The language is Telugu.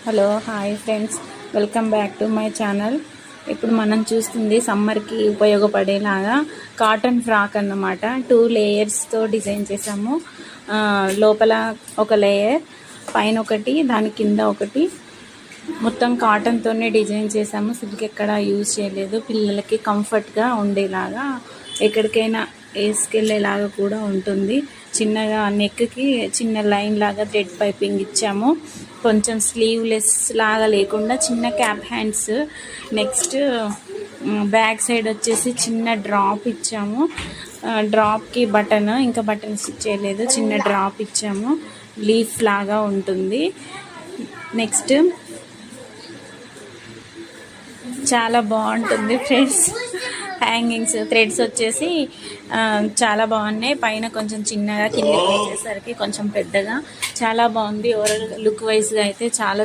Hello hi friends, welcome back to my channel. ఇప్పుడు మనం చూస్తుంది సమ్మర్కి ఉపయోగపడేలాగా కాటన్ ఫ్రాక్ అన్నమాట. 2 లేయర్స్తో డిజైన్ చేసాము. లోపల ఒక లేయర్, పైన ఒకటి, దాని కింద ఒకటి. మొత్తం కాటన్తోనే డిజైన్ చేసాము. సిల్క్ ఎక్కడ యూజ్ చేయలేదు. పిల్లలకి కంఫర్ట్గా ఉండేలాగా, ఎక్కడికైనా వేసుకెళ్ళేలాగా కూడా ఉంటుంది. చిన్నగా నెక్కి చిన్న లైన్ లాగా థ్రెడ్ పైపింగ్ ఇచ్చాము. కొంచెం స్లీవ్లెస్ లాగా లేకుండా చిన్న cap hands. Next back side వచ్చేసి చిన్న డ్రాప్ ఇచ్చాము. డ్రాప్కి బటన్, ఇంకా బటన్స్ ఇచ్చేయలేదు, చిన్న డ్రాప్ ఇచ్చాము. లీఫ్ లాగా ఉంటుంది. నెక్స్ట్ చాలా బాగుంటుంది ఫ్రెండ్స్. హ్యాంగింగ్స్ థ్రెడ్స్ వచ్చేసి చాలా బాగున్నాయి. పైన కొంచెం చిన్నగా, కిందకి వచ్చేసరికి కొంచెం పెద్దగా, చాలా బాగుంది. ఓవరాల్ లుక్ వైజ్గా అయితే చాలా